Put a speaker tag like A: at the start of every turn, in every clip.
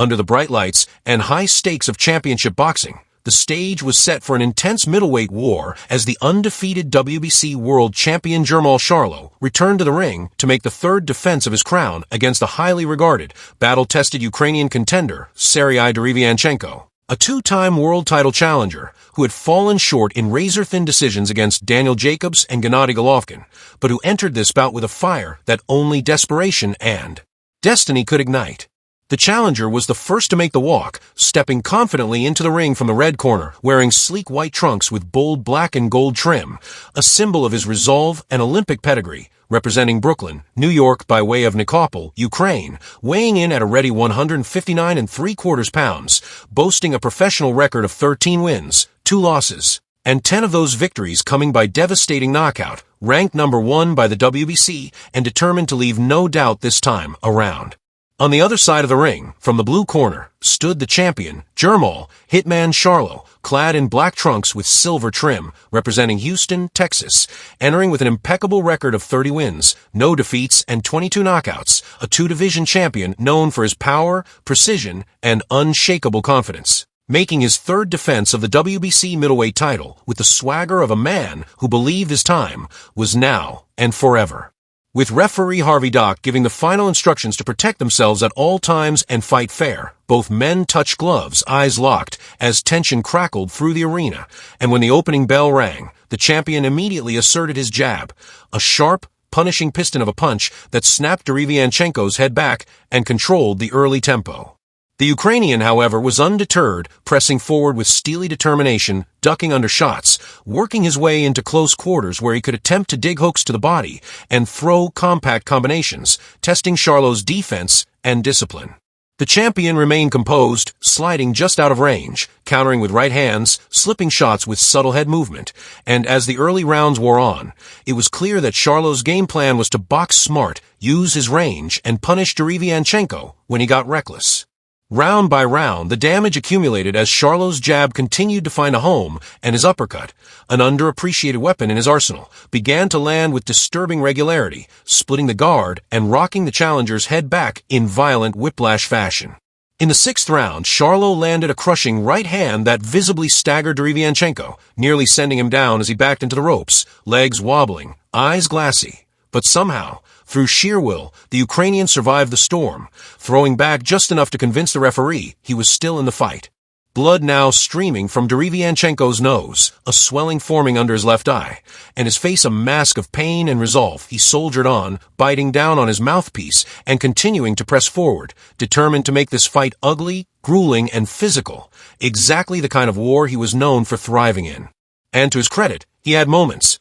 A: Under the bright lights and high stakes of championship boxing, the stage was set for an intense middleweight war as the undefeated WBC world champion Jermall Charlo returned to the ring to make the third defense of his crown against the highly regarded, battle-tested Ukrainian contender Sergiy Derevyanchenko, a two-time world title challenger who had fallen short in razor-thin decisions against Daniel Jacobs and Gennady Golovkin, but who entered this bout with a fire that only desperation and destiny could ignite. The challenger was the first to make the walk, stepping confidently into the ring from the red corner, wearing sleek white trunks with bold black and gold trim, a symbol of his resolve and Olympic pedigree, representing Brooklyn, New York by way of Nikopol, Ukraine, weighing in at a ready 159 3/4 pounds, boasting a professional record of 13 wins, 2 losses, and 10 of those victories coming by devastating knockout, ranked number 1 by the WBC and determined to leave no doubt this time around. On the other side of the ring, from the blue corner, stood the champion, Jermall Hitman Charlo, clad in black trunks with silver trim, representing Houston, Texas, entering with an impeccable record of 30 wins, no defeats, and 22 knockouts, a two-division champion known for his power, precision, and unshakable confidence, making his third defense of the WBC middleweight title with the swagger of a man who believed his time was now and forever. With referee Harvey Dock giving the final instructions to protect themselves at all times and fight fair, both men touched gloves, eyes locked, as tension crackled through the arena, and when the opening bell rang, the champion immediately asserted his jab, a sharp, punishing piston of a punch that snapped Derevyanchenko's head back and controlled the early tempo. The Ukrainian, however, was undeterred, pressing forward with steely determination, ducking under shots, working his way into close quarters where he could attempt to dig hooks to the body and throw compact combinations, testing Charlo's defense and discipline. The champion remained composed, sliding just out of range, countering with right hands, slipping shots with subtle head movement, and as the early rounds wore on, it was clear that Charlo's game plan was to box smart, use his range, and punish Derevyanchenko when he got reckless. Round by round, the damage accumulated as Charlo's jab continued to find a home, and his uppercut, an underappreciated weapon in his arsenal, began to land with disturbing regularity, splitting the guard and rocking the challenger's head back in violent whiplash fashion. In the 6th round, Charlo landed a crushing right hand that visibly staggered Derevyanchenko, nearly sending him down as he backed into the ropes, legs wobbling, eyes glassy. But somehow, through sheer will, the Ukrainian survived the storm, throwing back just enough to convince the referee he was still in the fight. Blood now streaming from Derevyanchenko's nose, a swelling forming under his left eye, and his face a mask of pain and resolve, he soldiered on, biting down on his mouthpiece and continuing to press forward, determined to make this fight ugly, grueling, and physical, exactly the kind of war he was known for thriving in. And to his credit, he had moments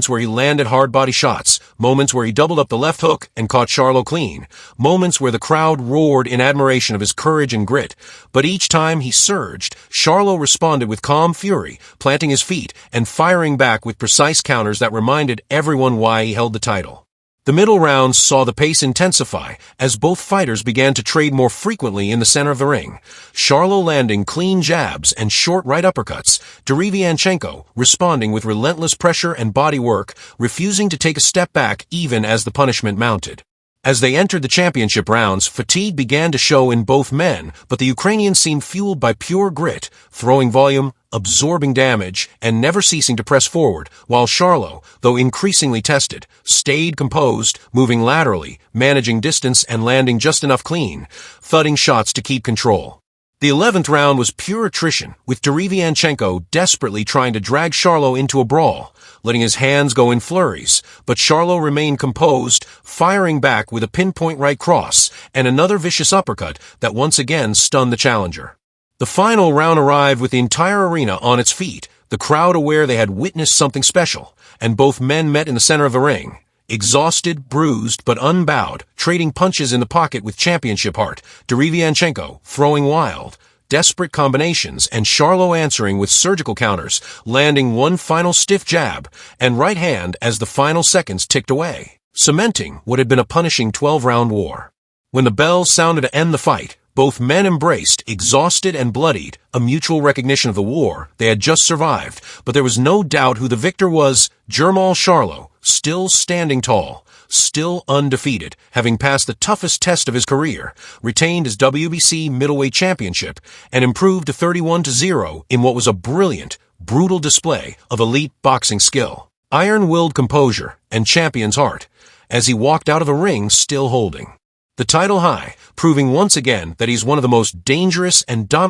A: where he landed hard body shots, moments where he doubled up the left hook and caught Charlo clean, moments where the crowd roared in admiration of his courage and grit. But each time he surged, Charlo responded with calm fury, planting his feet and firing back with precise counters that reminded everyone why he held the title. The middle rounds saw the pace intensify as both fighters began to trade more frequently in the center of the ring, Charlo landing clean jabs and short right uppercuts, Derevyanchenko responding with relentless pressure and body work, refusing to take a step back even as the punishment mounted. As they entered the championship rounds, fatigue began to show in both men, but the Ukrainian seemed fueled by pure grit, throwing volume, absorbing damage, and never ceasing to press forward, while Charlo, though increasingly tested, stayed composed, moving laterally, managing distance and landing just enough clean, thudding shots to keep control. The 11th round was pure attrition, with Derevyanchenko desperately trying to drag Charlo into a brawl, letting his hands go in flurries, but Charlo remained composed, firing back with a pinpoint right cross and another vicious uppercut that once again stunned the challenger. The final round arrived with the entire arena on its feet, the crowd aware they had witnessed something special, and both men met in the center of the ring. Exhausted, bruised, but unbowed, trading punches in the pocket with championship heart, Derevyanchenko throwing wild, desperate combinations, and Charlo answering with surgical counters, landing one final stiff jab and right hand as the final seconds ticked away, cementing what had been a punishing 12-round war. When the bell sounded to end the fight, both men embraced, exhausted and bloodied, a mutual recognition of the war they had just survived, but there was no doubt who the victor was: Jermall Charlo, still standing tall, still undefeated, having passed the toughest test of his career, retained his WBC middleweight championship, and improved to 31-0 in what was a brilliant, brutal display of elite boxing skill. Iron-willed composure and champion's heart, as he walked out of the ring still holding the title high, proving once again that he's one of the most dangerous and dominant